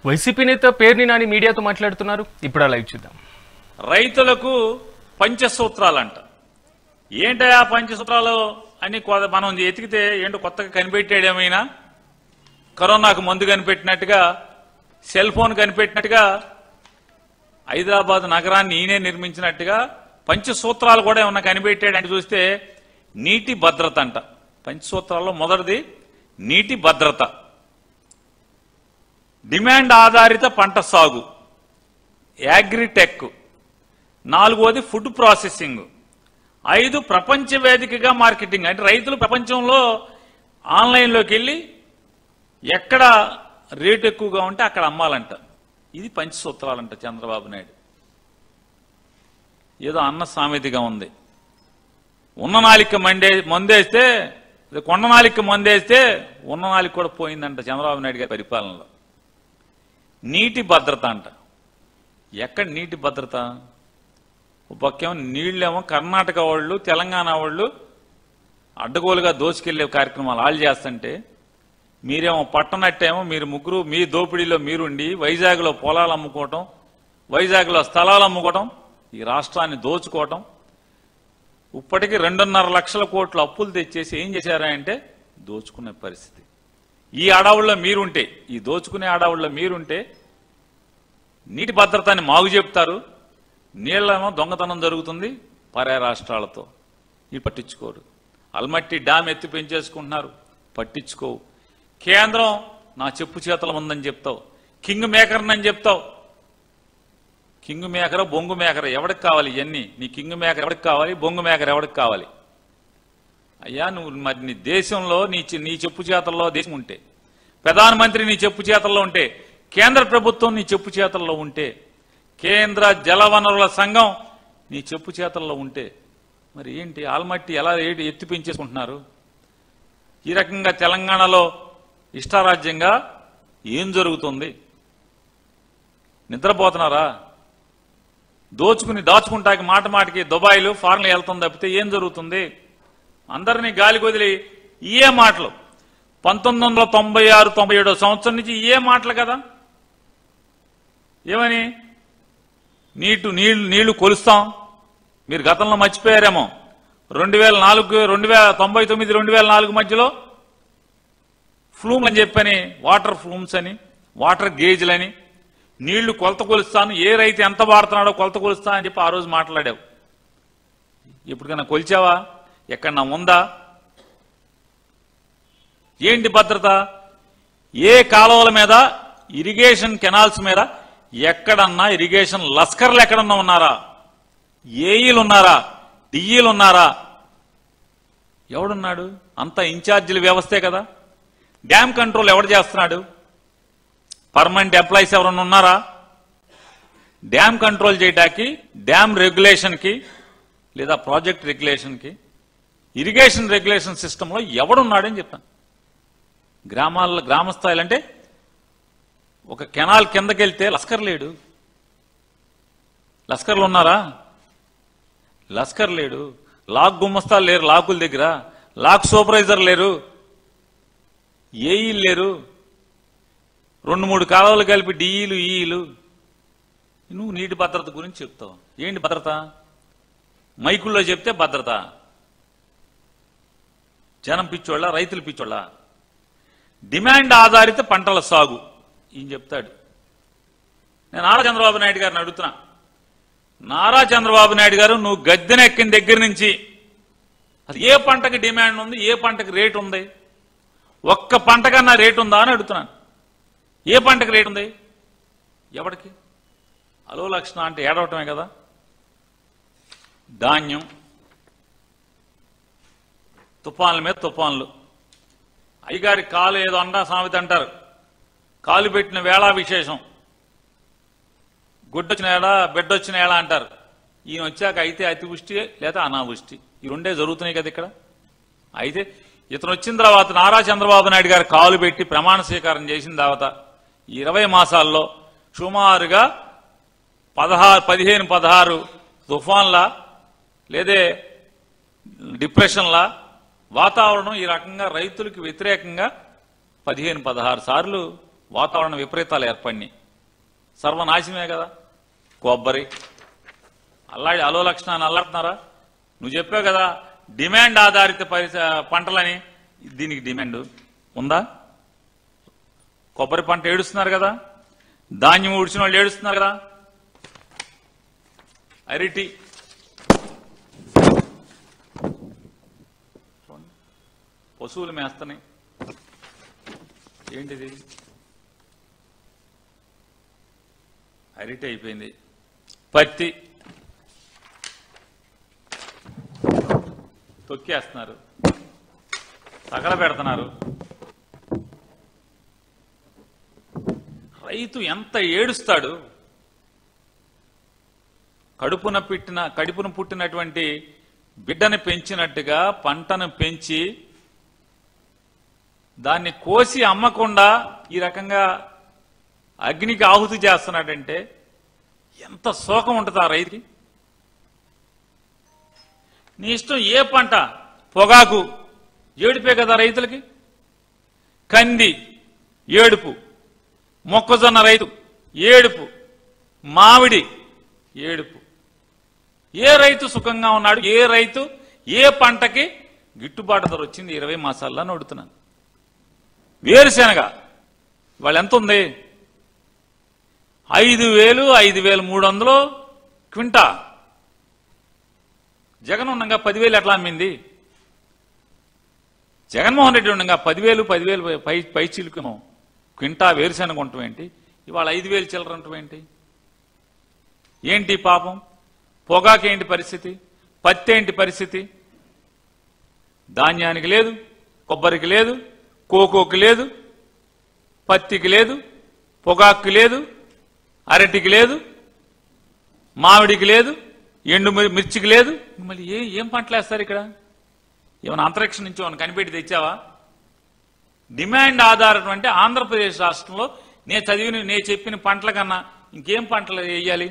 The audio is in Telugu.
వైసీపీ నేత పేర్ని నాని మీడియాతో మాట్లాడుతున్నారు. ఇప్పుడు లైవ్ చూద్దాం. రైతులకు పంచసూత్రాలంట. ఏంటయా పంచసూత్రాలు అని మనం ఎతికితే ఏంటో కొత్తగా కనిపెట్టాడేమైనా, కరోనాకు మందు కనిపెట్టినట్టుగా, సెల్ ఫోన్ కనిపెట్టినట్టుగా, హైదరాబాద్ నగరాన్ని ఈయనే నిర్మించినట్టుగా పంచసూత్రాలు కూడా ఏమన్నా కనిపెట్టాడంటే చూస్తే నీటి భద్రత అంట. పంచసూత్రాల్లో మొదటిది నీటి భద్రత, డిమాండ్ ఆధారిత పంట సాగు, అగ్రిటెక్, 4వది ఫుడ్ ప్రాసెసింగ్, 5 ప్రపంచ వేదికగా మార్కెటింగ్. అంటే రైతులు ప్రపంచంలో ఆన్లైన్లోకి వెళ్ళి ఎక్కడ రేటు ఎక్కువగా ఉంటే అక్కడ అమ్మాలంట. ఇది పంచసూత్రాలంట చంద్రబాబు నాయుడు. ఏదో అన్న సామెతగా ఉంది. ఉన్న నాలిక మందేస్తే, కొండ నాలిక మందేస్తే ఉన్న నాలిక కూడా పోయిందంట చంద్రబాబు నాయుడు గారి పరిపాలనలో. నీటి భద్రత అంట. ఎక్కడ నీటి భద్రత? పక్కేమో నీళ్ళేమో కర్ణాటక వాళ్ళు, తెలంగాణ వాళ్ళు అడ్డగోలుగా దోచుకెళ్లే కార్యక్రమాలు వాళ్ళు చేస్తుంటే, మీరేమో పట్టనట్టేమో మీరు ముగ్గురు మీ దోపిడీలో మీరుండి వైజాగ్లో పొలాలు అమ్ముకోవటం, వైజాగ్లో స్థలాలు అమ్ముకోవటం, ఈ రాష్ట్రాన్ని దోచుకోవటం. ఇప్పటికీ 2.5 లక్షల కోట్ల అప్పులు తెచ్చేసి ఏం చేశారంటే దోచుకునే పరిస్థితి. ఈ అడవుల్లో మీరుంటే, ఈ దోచుకునే అడవుల్లో మీరుంటే నీటి భద్రతని మాగు చెప్తారు, నీళ్ళేమో దొంగతనం జరుగుతుంది పరాయ రాష్ట్రాలతో. ఇవి పట్టించుకోరు. అల్మట్టి డ్యామ్ ఎత్తి పెంచేసుకుంటున్నారు, పట్టించుకోవు. కేంద్రం నా చెప్పు చేతలు ఉందని చెప్తావు, కింగ్ మేకర్నని చెప్తావు. కింగ్ మేకర్, బొంగు మేకర్ ఎవరికి కావాలి ఇవన్నీ? నీ కింగ్ మేకర్ ఎవరికి కావాలి, బొంగు మేకర్ ఎవరికి కావాలి? అయ్యా నువ్వు మరి నీ దేశంలో నీ చెప్పు చేతల్లో దేశం ఉంటే, ప్రధానమంత్రి నీ చెప్పు చేతల్లో ఉంటే, కేంద్ర ప్రభుత్వం నీ చెప్పు చేతల్లో ఉంటే, కేంద్ర జలవనరుల సంఘం నీ చెప్పు చేతల్లో ఉంటే, మరి ఏంటి ఆల్మట్టి ఎలా ఎత్తి పెంచేసుకుంటున్నారు? ఈ రకంగా తెలంగాణలో ఇష్టారాజ్యంగా ఏం జరుగుతుంది? నిద్రపోతున్నారా? దాచుకుంటాకి మాట మాటికి దుబాయ్లు ఫారెన్లు వెళ్తుంది తప్పితే ఏం జరుగుతుంది? అందరినీ గాలి కొదిలి ఇయే మాటలు. 1996-97 సంవత్సరం నుంచి ఇయే మాటలు కదా. ఏమని? నీళ్లు కొలుస్తాం. మీరు గతంలో మర్చిపోయారేమో, 1999-2004 మధ్యలో ఫ్లూమ్ అని చెప్పని, వాటర్ ఫ్లూమ్స్ అని, వాటర్ గేజ్లని, నీళ్లు కొలత కొలుస్తాను, ఏ రైతు ఎంత వాడుతున్నాడో కొలత కొలుస్తా అని చెప్పి ఆ రోజు మాట్లాడావు. ఎప్పటికైనా కొలిచావా? ఎక్కడన్నా ఉందా? ఏంటి భద్రత? ఏ కాలువల మీద, ఇరిగేషన్ కెనాల్స్ మీద ఎక్కడన్నా ఇరిగేషన్ లస్కర్లు ఎక్కడన్నా ఉన్నారా? ఏఈలు ఉన్నారా? డిఈలు ఉన్నారా? ఎవడున్నాడు? అంత ఇన్ఛార్జీల వ్యవస్థే కదా. డ్యామ్ కంట్రోల్ ఎవడు చేస్తున్నాడు? పర్మనెంట్ ఎంప్లాయీస్ ఎవరన్నా ఉన్నారా? డ్యామ్ కంట్రోల్ చేయడానికి డ్యామ్ రెగ్యులేషన్కి లేదా ప్రాజెక్ట్ రెగ్యులేషన్కి, ఇరిగేషన్ రెగ్యులేషన్ సిస్టంలో ఎవడున్నాడని చెప్పాను. గ్రామ స్థాయిలు అంటే ఒక కెనాల్ కిందకెళ్తే లస్కర్ లేడు. లస్కర్లు ఉన్నారా? లస్కర్ లేడు. లాక్ గుమ్మస్తాలు లేరు లాకుల దగ్గర, లాక్ సూపర్వైజర్ లేరు, ఏఈలు లేరు. 2-3 కాలువలు కలిపి డిఈలు, ఈఈలు. నువ్వు నీటి భద్రత గురించి చెప్తావు. ఏంటి భద్రత? మైకుల్లో చెప్తే భద్రత. జనం పిచ్చోళ్ళ, రైతులు పిచ్చోళ్ళ? డిమాండ్ ఆధారిత పంటల సాగు ఈయన చెప్తాడు. నేను నారా చంద్రబాబు నాయుడు గారిని అడుగుతున్నా. నారా చంద్రబాబు నాయుడు గారు, నువ్వు గద్దెనెక్కిన దగ్గర నుంచి అది ఏ పంటకి డిమాండ్ ఉంది, ఏ పంటకి రేటు ఉంది? ఒక్క పంటకన్నా రేటు ఉందా అని అడుగుతున్నాను. ఏ పంటకి రేటు ఉంది? ఎవరికి? అలో లక్షణ అంటే ఏడవటమే కదా. ధాన్యం, తుఫాన్ల మీద తుఫాన్లు. అయ్యగారి కాలు ఏదో అంటా సామెత అంటారు, కాలు పెట్టిన వేళ విశేషం. గుడ్డొచ్చిన ఏళ, బిడ్డొచ్చిన ఏళ అంటారు. ఈయన వచ్చాక అయితే అతివృష్టి లేదా అనావృష్టి, ఈ రెండే జరుగుతున్నాయి కదా ఇక్కడ. అయితే ఇతను వచ్చిన తర్వాత నారా చంద్రబాబు నాయుడు గారు కాలు పెట్టి ప్రమాణ స్వీకారం చేసిన తర్వాత 20 మాసాల్లో సుమారుగా 15-16 తుఫాన్ల లేదే డిప్రెషన్ల వాతావరణం ఈ రకంగా రైతులకు వ్యతిరేకంగా 15-16 సార్లు వాతావరణ విపరీతాలు ఏర్పడినాయి. సర్వనాశనమే కదా. కొబ్బరి అల్లాడి అలో లక్షణాన్ని అల్లాడుతున్నారా? నువ్వు చెప్పావు కదా డిమాండ్ ఆధారిత పంటలని. దీనికి డిమాండ్ ఉందా? కొబ్బరి పంట ఏడుస్తున్నారు కదా, ధాన్యం ఉడిచిన వాళ్ళు ఏడుస్తున్నారు కదా. అరటి పశువులు మేస్తున్నాయి. ఏంటిది? అరటి అయిపోయింది. పత్తి తొక్కేస్తున్నారు, తగలబెడుతున్నారు. రైతు ఎంత ఏడుస్తాడు. కడుపున పుట్టినటువంటి బిడ్డను పెంచినట్టుగా పంటను పెంచి దాన్ని కోసి అమ్మకుండా ఈ రకంగా అగ్నికి ఆహుతి చేస్తున్నాడంటే ఎంత శోకం ఉంటుంది ఆ రైతుకి. నీ ఇష్టం ఏ పంట, పొగాకు ఏడుపే కదా రైతులకి. కంది ఏడుపు, మొక్కజొన్న రైతు ఏడుపు, మామిడి ఏడుపు. ఏ రైతు సుఖంగా ఉన్నాడు? ఏ రైతు ఏ పంటకి గిట్టుబాటు ధర వచ్చింది 20 మాసాల్లో అని అడుగుతున్నాను. వేరుశెనగ వాళ్ళు ఎంత ఉంది? 5,000, 5,300 క్వింటా. జగన్ ఉండగా 10,000 ఎట్లా అమ్మింది? జగన్మోహన్ రెడ్డి ఉండగా 10,000 పై చిలుకును క్వింటా వేరుశెనగ ఉండటం ఏంటి? ఇవాళ 5,000 చిల్లర ఉండటం ఏంటి? ఏంటి పాపం? పొగాకు ఏంటి పరిస్థితి? పత్తి ఏంటి పరిస్థితి? ధాన్యానికి లేదు, కొబ్బరికి లేదు, కోకోకి లేదు, పత్తికి లేదు, పొగాకు లేదు, అరటికి లేదు, మామిడికి లేదు, ఎండు మిర్చికి లేదు. మళ్ళీ ఏం పంటలు వేస్తారు ఇక్కడ? ఏమైనా అంతరిక్షం నుంచి ఏమైనా కనిపెట్టి తెచ్చావా? డిమాండ్ ఆధారం అంటే ఆంధ్రప్రదేశ్ రాష్ట్రంలో నేను చెప్పిన పంటల కన్నా ఇంకేం పంటలు వేయాలి?